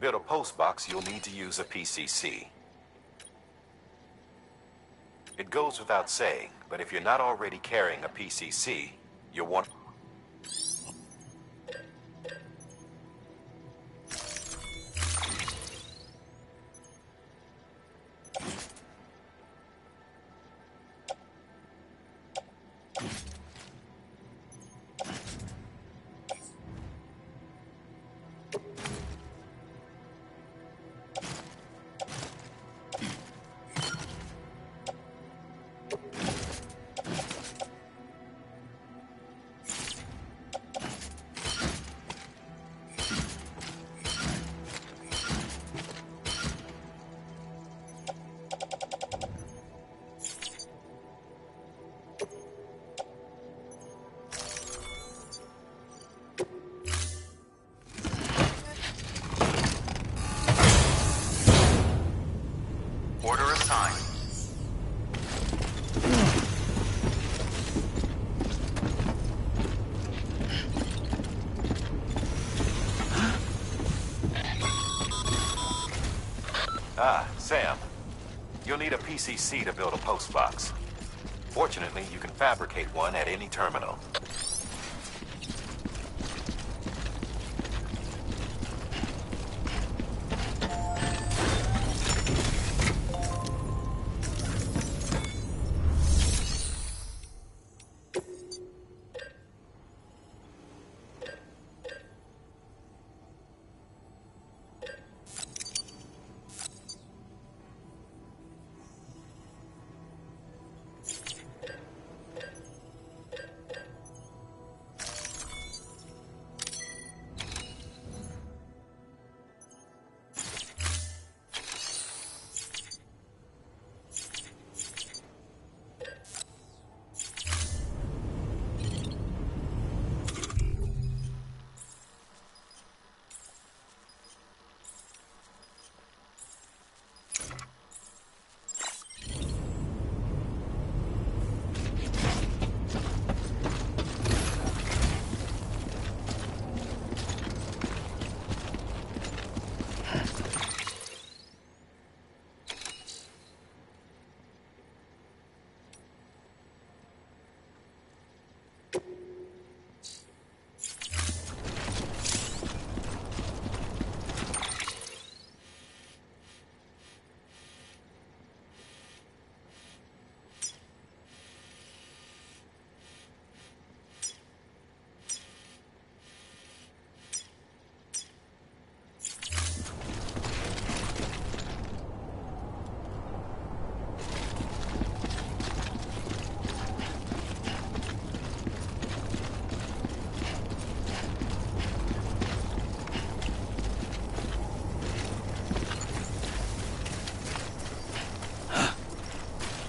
build a post box, you'll need to use a PCC. It goes without saying, but if you're not already carrying a PCC, you'll want... Order assigned. Ah, Sam. You'll need a PCC to build a post box. Fortunately, you can fabricate one at any terminal.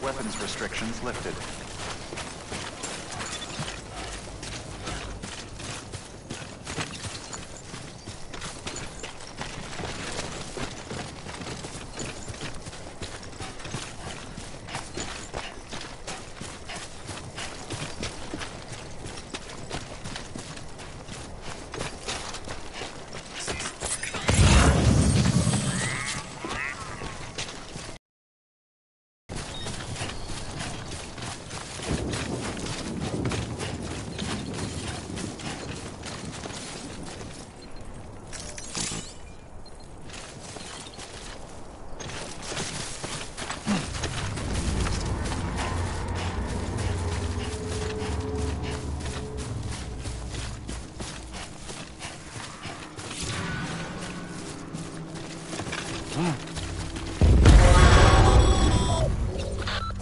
Weapons restrictions lifted.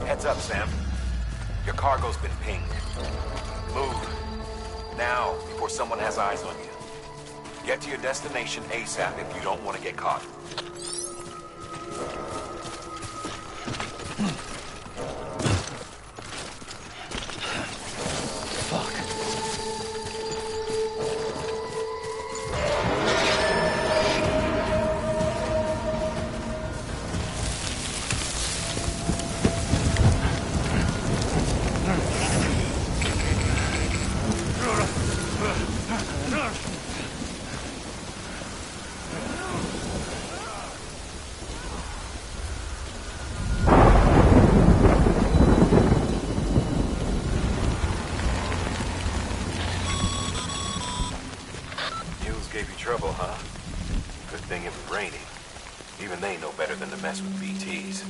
Heads up, Sam. Your cargo's been pinged. Move. Now, before someone has eyes on you. Get to your destination ASAP if you don't want to get caught. trouble, huh? Good thing it was raining. Even they know better than to mess with BTs.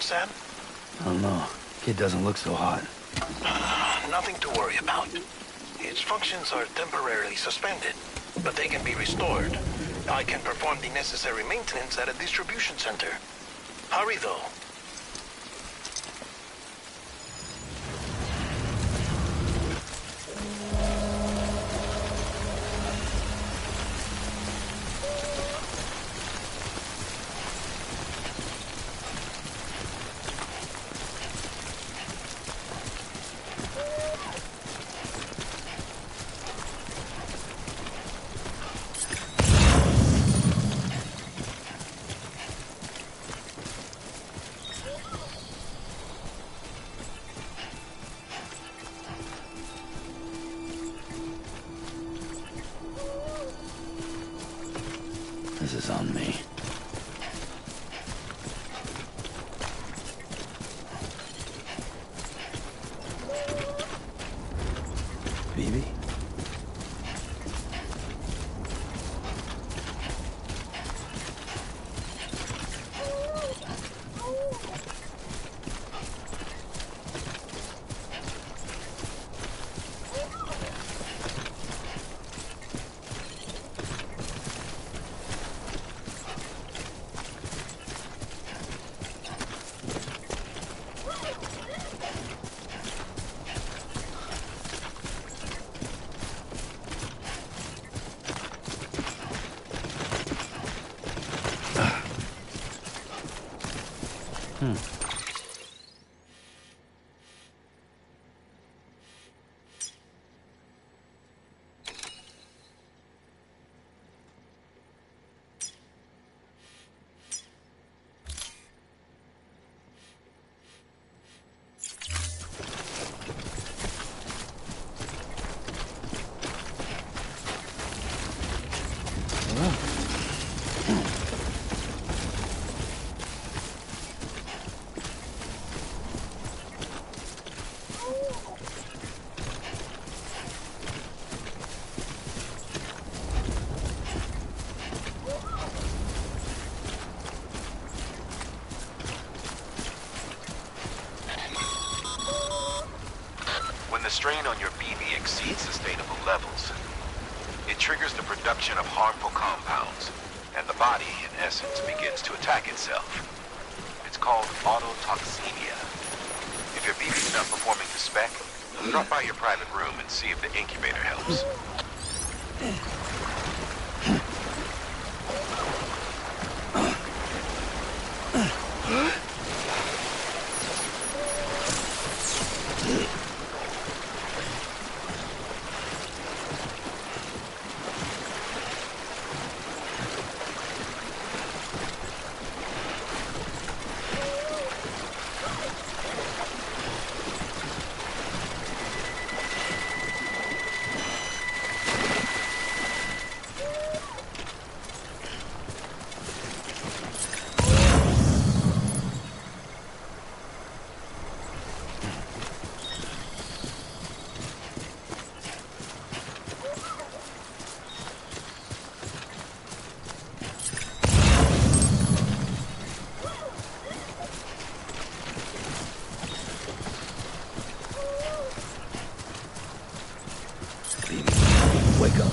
Sam? I don't know. Kid doesn't look so hot. Nothing to worry about. Its functions are temporarily suspended, but they can be restored. I can perform the necessary maintenance at a distribution center. Hurry, though. This is on me. Phoebe? When the strain on your BB exceeds sustainable levels, it triggers the production of harmful compounds, and the body, in essence, begins to attack itself. It's called autotoxemia. If your BB's not performing to spec, drop by your private room and see if the incubator helps. Wake up.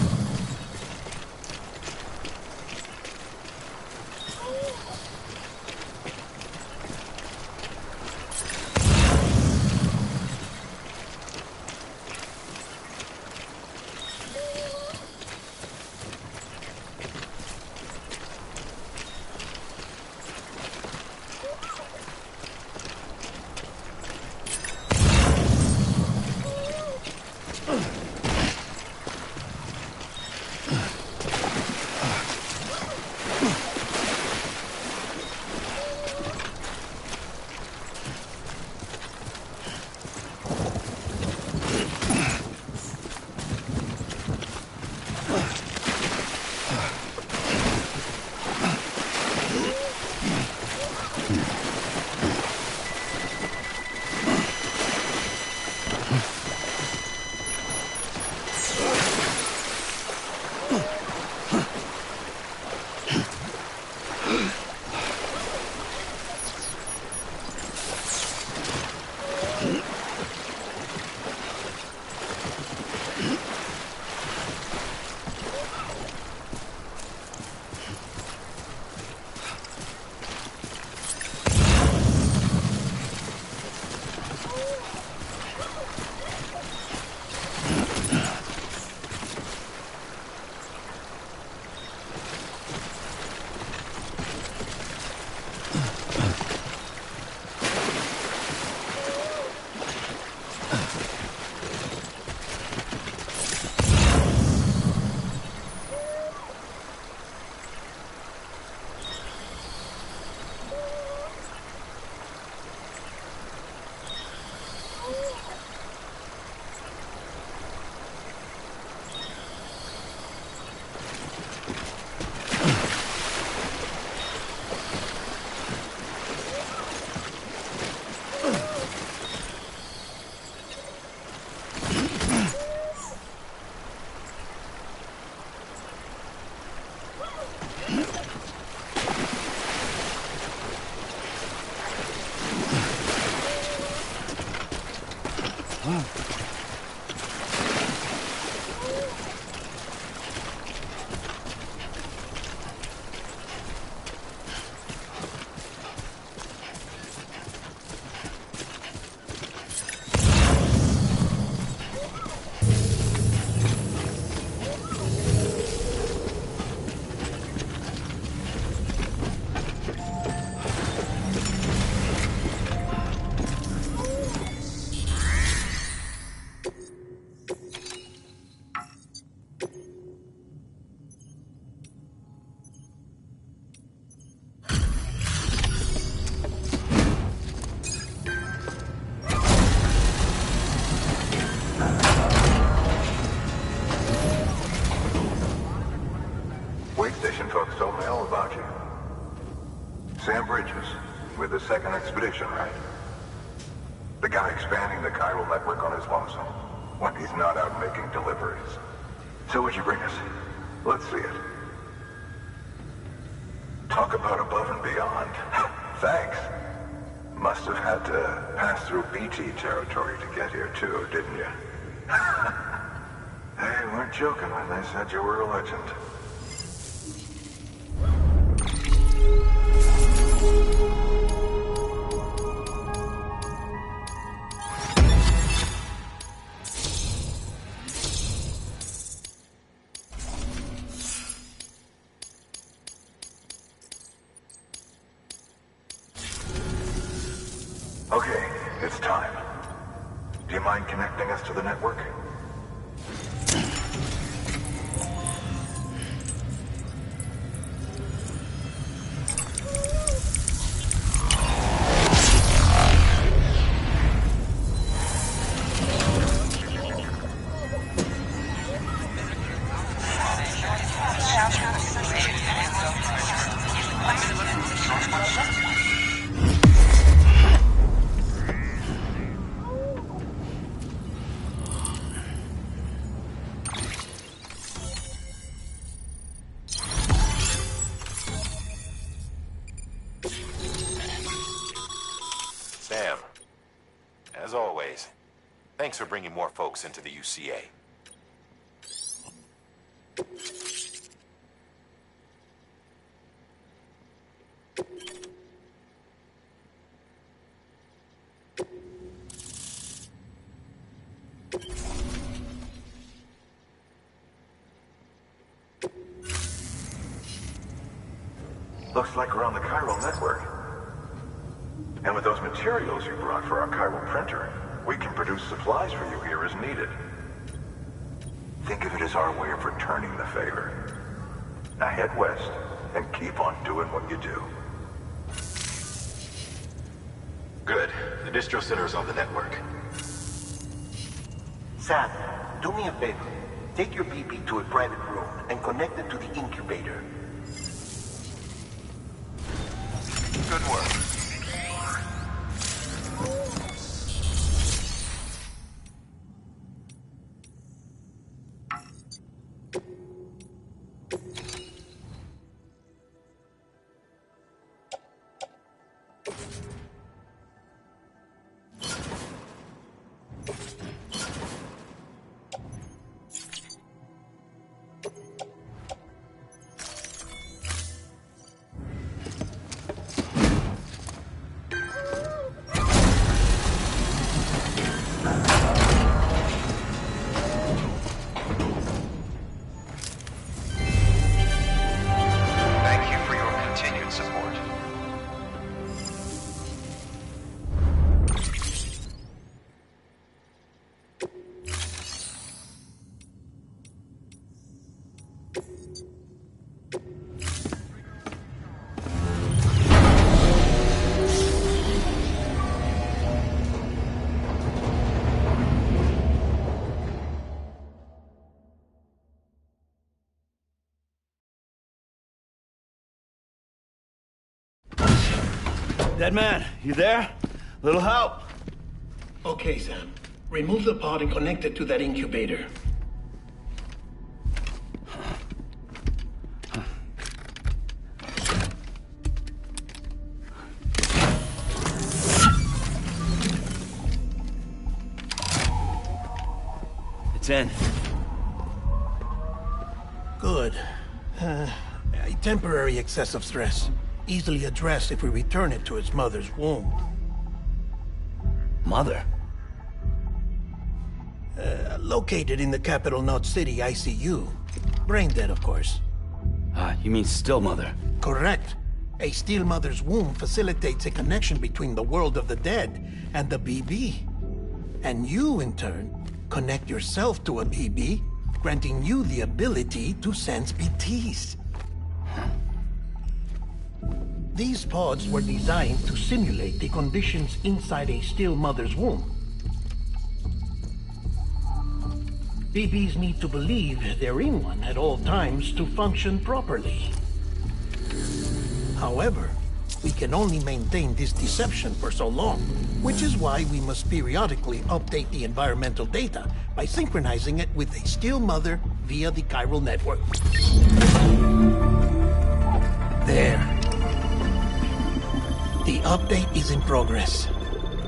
The second expedition, right? The guy expanding the chiral network on his lonesome when he's not out making deliveries. So what'd you bring us? Let's see it. Talk about above and beyond. Thanks. Must have had to pass through BT territory to get here too, didn't you? They weren't joking when they said you were a legend. Okay, it's time. Do you mind connecting us to the network? Sam, as always, thanks for bringing more folks into the UCA. Looks like we're on the chiral network. And with those materials you brought for our chiral printer, we can produce supplies for you here as needed. Think of it as our way of returning the favor. Now head west and keep on doing what you do. Good. The distro center is on the network. Sam, do me a favor. Take your BB to a private room and connect it to the incubator. Good work. Thank you for your continued support. Dead man, you there? Little help? Okay, Sam. Remove the pod and connect it to that incubator. It's in. Good. A temporary excess of stress. Easily addressed if we return it to its mother's womb. Mother? Located in the capital Knot City ICU. Brain dead, of course. You mean still mother? Correct. A still mother's womb facilitates a connection between the world of the dead and the BB. And you, in turn, connect yourself to a BB, granting you the ability to sense BTs. These pods were designed to simulate the conditions inside a still mother's womb. BBs need to believe they're in one at all times to function properly. However, we can only maintain this deception for so long, which is why we must periodically update the environmental data by synchronizing it with a still mother via the chiral network. There. The update is in progress.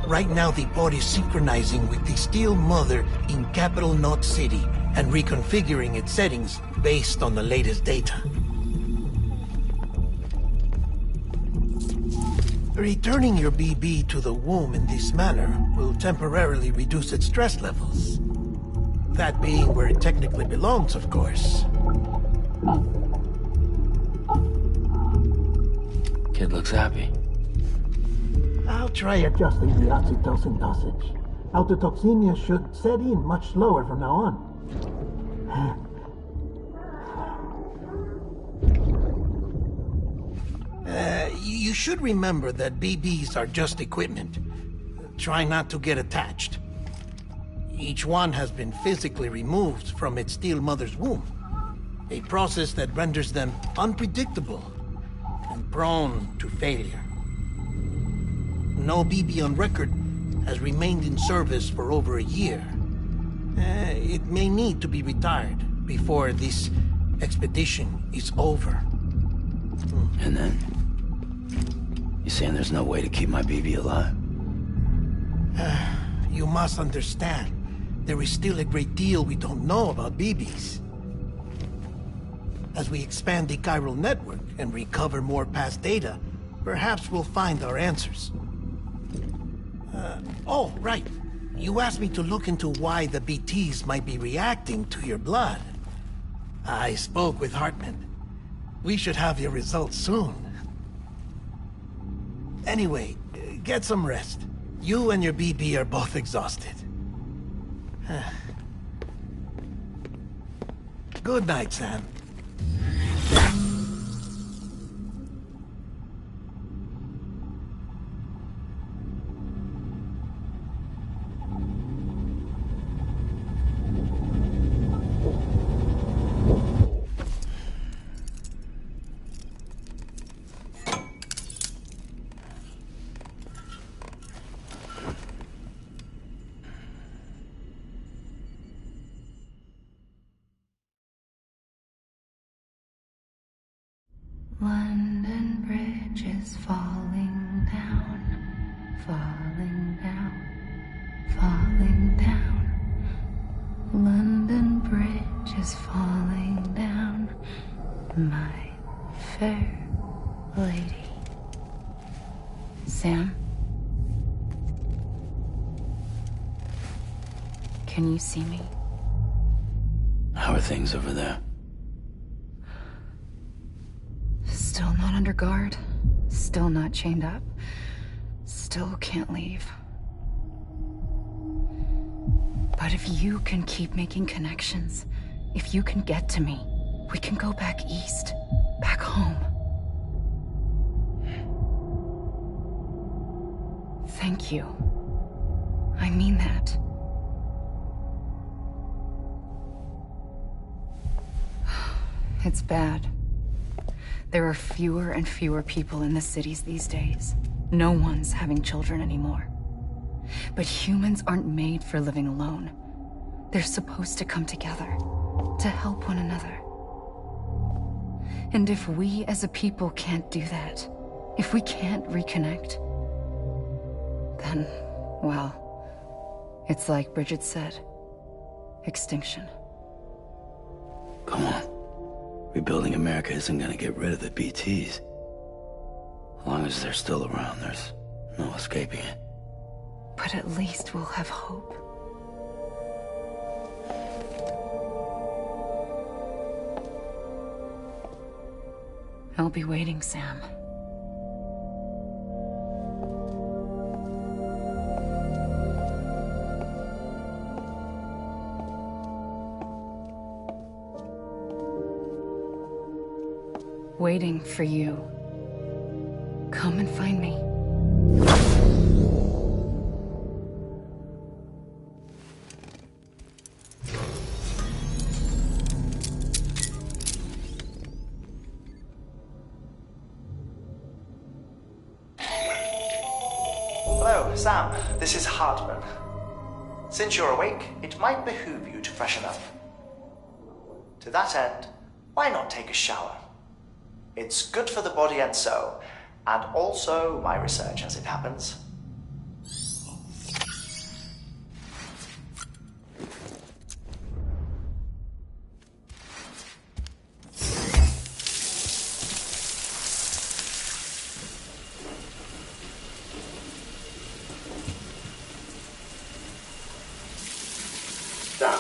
Right now, the pod is synchronizing with the still mother in capital Knot City and reconfiguring its settings based on the latest data. Returning your BB to the womb in this manner will temporarily reduce its stress levels. That being where it technically belongs, of course. Kid looks happy. I'll try adjusting the oxytocin dosage. Autotoxemia should set in much slower from now on. You should remember that BBs are just equipment. Try not to get attached. Each one has been physically removed from its still mother's womb. A process that renders them unpredictable and prone to failure. No BB on record has remained in service for over a year. It may need to be retired before this expedition is over. And then? You saying there's no way to keep my BB alive? You must understand, there is still a great deal we don't know about BBs. As we expand the chiral network and recover more past data, perhaps we'll find our answers. Oh, right. You asked me to look into why the BTs might be reacting to your blood. I spoke with Hartman. We should have your results soon. Anyway, get some rest. You and your BB are both exhausted. Good night, Sam. London Bridge is falling down, falling down, falling down. London Bridge bridge is falling down, my fair lady. Sam? Can you see me? How are things over there? Still not under guard. Still not chained up. Still can't leave. But if you can keep making connections, if you can get to me, we can go back east. Back home. Thank you. I mean that. It's bad. There are fewer and fewer people in the cities these days. No one's having children anymore. But humans aren't made for living alone. They're supposed to come together, to help one another. And if we as a people can't do that, if we can't reconnect, then, well, it's like Bridget said, extinction. Come on. Rebuilding America isn't gonna get rid of the BTs. As long as they're still around, there's no escaping it. But at least we'll have hope. I'll be waiting, Sam. Waiting for you. Come and find me. Hello, Sam. This is Hartman. Since you're awake, it might behoove you to freshen up. To that end, why not take a shower? It's good for the body and soul, and also my research as it happens. Sam,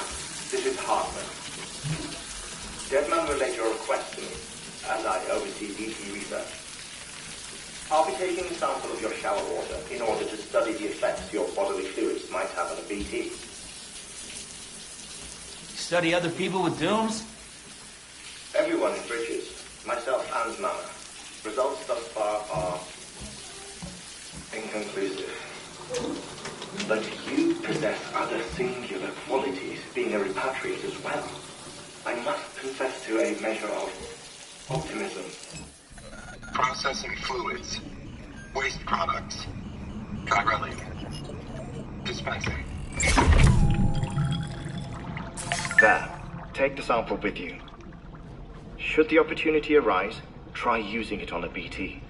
this is Hartman. Deadman relayed your request to me, as I oversee BT research. I'll be taking a sample of your shower water in order to study the effects your bodily fluids might have on a BT. Study other people with dooms? Everyone in Bridges, myself and Mama. Results thus far are inconclusive. But you possess other singular qualities, being a repatriate as well. I must confess to a measure of optimism. Processing fluids. Waste products. Chirelli. Dispensing. There. Take the sample with you. Should the opportunity arise, try using it on a BT.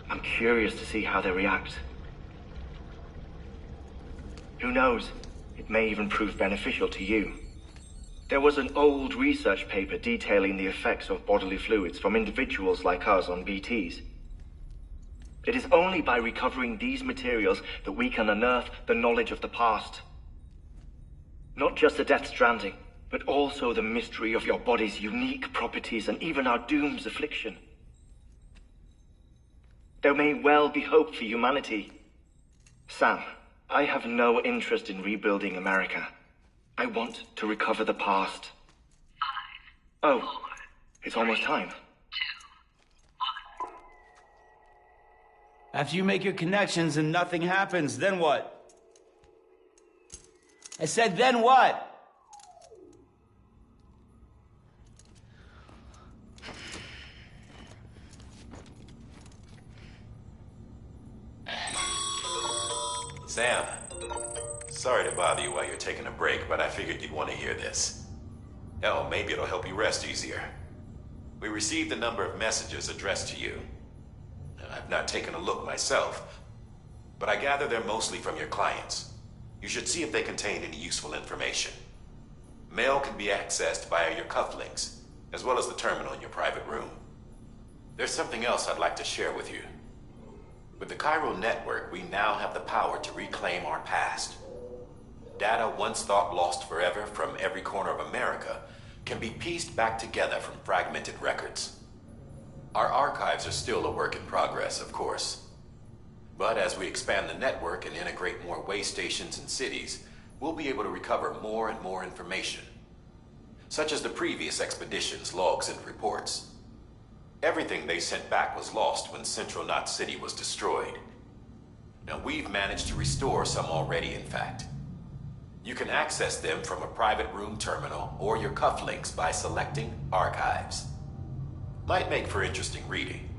I'm curious to see how they react. Who knows? It may even prove beneficial to you. There was an old research paper detailing the effects of bodily fluids from individuals like us on BTs. It is only by recovering these materials that we can unearth the knowledge of the past. Not just the Death Stranding, but also the mystery of your body's unique properties and even our doom's affliction. There may well be hope for humanity. Sam, I have no interest in rebuilding America. I want to recover the past. 5, 4, oh, it's almost time. 2, 1. After you make your connections and nothing happens, then what? I said, then what? Sam, sorry to bother you while you're taking a break, but I figured you'd want to hear this. Hell, maybe it'll help you rest easier. We received a number of messages addressed to you. I've not taken a look myself, but I gather they're mostly from your clients. You should see if they contain any useful information. Mail can be accessed via your cufflinks, as well as the terminal in your private room. There's something else I'd like to share with you. With the Chiral Network, we now have the power to reclaim our past. Data once thought lost forever from every corner of America can be pieced back together from fragmented records. Our archives are still a work in progress, of course. But as we expand the network and integrate more way stations and cities, we'll be able to recover more and more information, such as the previous expedition's logs and reports. Everything they sent back was lost when Central Knot City was destroyed. Now we've managed to restore some already, in fact. You can access them from a private room terminal or your cufflinks by selecting Archives. Might make for interesting reading.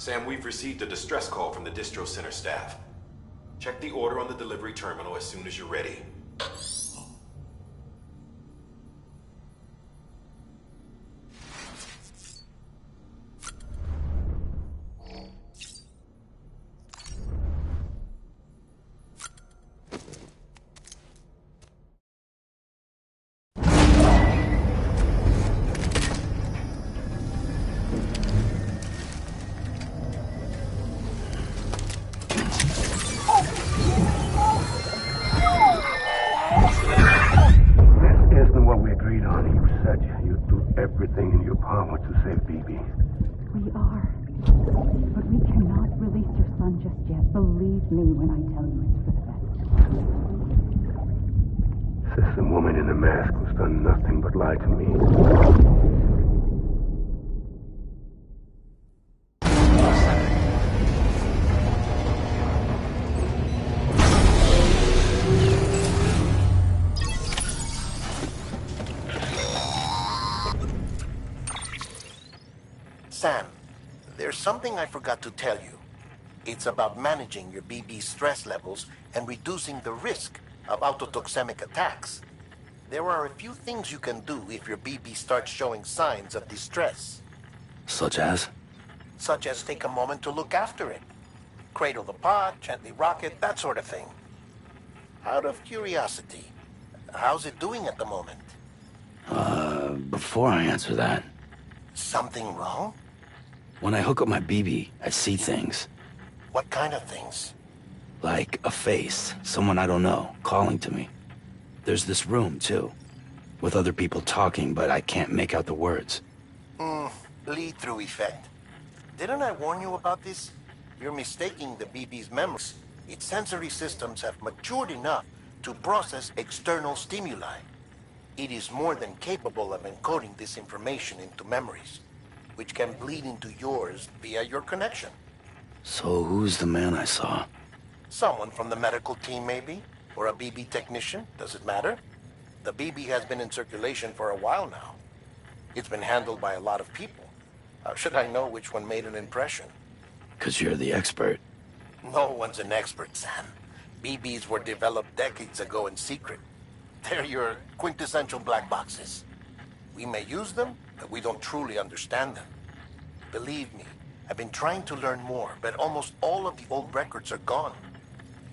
Sam, we've received a distress call from the Distro Center staff. Check the order on the delivery terminal as soon as you're ready. Everything in your power to save BB. We are. But we cannot release your son just yet. Believe me when I tell you it's for the best. System woman in the mask who's done nothing but lie to me. Sam, there's something I forgot to tell you. It's about managing your BB stress levels and reducing the risk of autotoxemic attacks. There are a few things you can do if your BB starts showing signs of distress. Such as? Such as take a moment to look after it. Cradle the pod, gently rock it, that sort of thing. Out of curiosity, how's it doing at the moment? Before I answer that... Something wrong? When I hook up my BB, I see things. What kind of things? Like a face, someone I don't know, calling to me. There's this room, too, with other people talking, but I can't make out the words. Lead-through effect. Didn't I warn you about this? You're mistaking the BB's memories. Its sensory systems have matured enough to process external stimuli. It is more than capable of encoding this information into memories, which can bleed into yours via your connection. So who's the man I saw? Someone from the medical team, maybe? Or a BB technician? Does it matter? The BB has been in circulation for a while now. It's been handled by a lot of people. How should I know which one made an impression? 'Cause you're the expert. No one's an expert, Sam. BBs were developed decades ago in secret. They're your quintessential black boxes. We may use them, but we don't truly understand them. Believe me, I've been trying to learn more, but almost all of the old records are gone.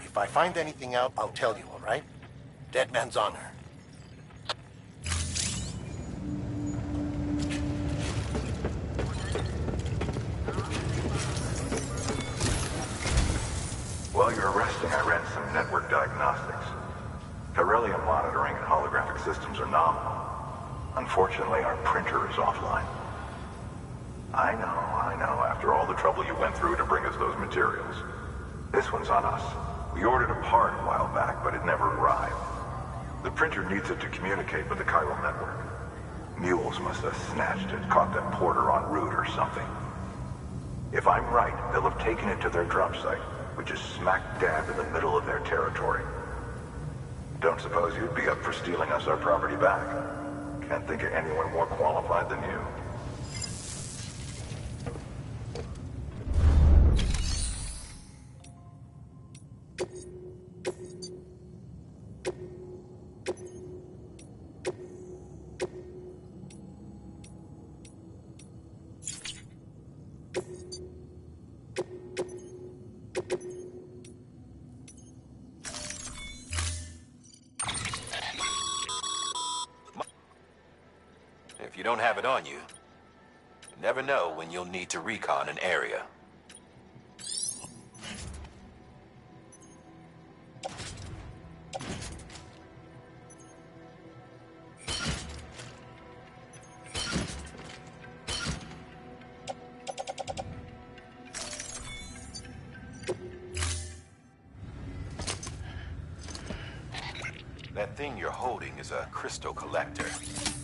If I find anything out, I'll tell you, all right? Dead man's honor. While you're resting, I ran some network diagnostics. Beryllium monitoring and holographic systems are nominal. Unfortunately, our printer is offline. I know, after all the trouble you went through to bring us those materials. This one's on us. We ordered a part a while back, but it never arrived. The printer needs it to communicate with the chiral network. Mules must have snatched it, caught that porter en route or something. If I'm right, they'll have taken it to their drop site, which is smack dab in the middle of their territory. Don't suppose you'd be up for stealing us our property back? Can't think of anyone more qualified than you. If you don't have it on you, you never know when you'll need to recon an area. That thing you're holding is a crystal collector.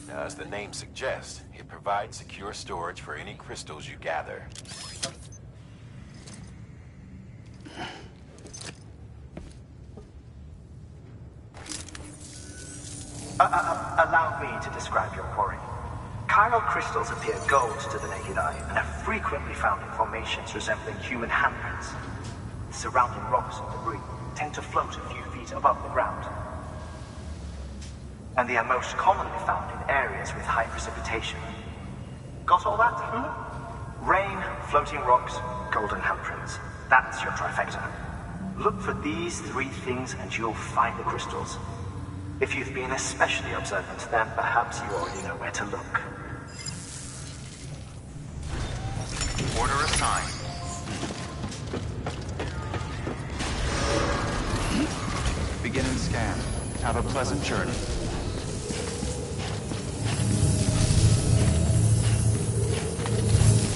Now, as the name suggests, it provides secure storage for any crystals you gather. Allow me to describe your quarry. Chiral crystals appear gold to the naked eye and are frequently found in formations resembling human handprints. The surrounding rocks and debris tend to float a few feet above the ground. And they are most commonly found in areas with high precipitation. Got all that? Rain, floating rocks, golden handprints. That's your trifecta. Look for these three things and you'll find the crystals. If you've been especially observant, then perhaps you already know where to look. Order assigned. Beginning scan. Have a pleasant journey.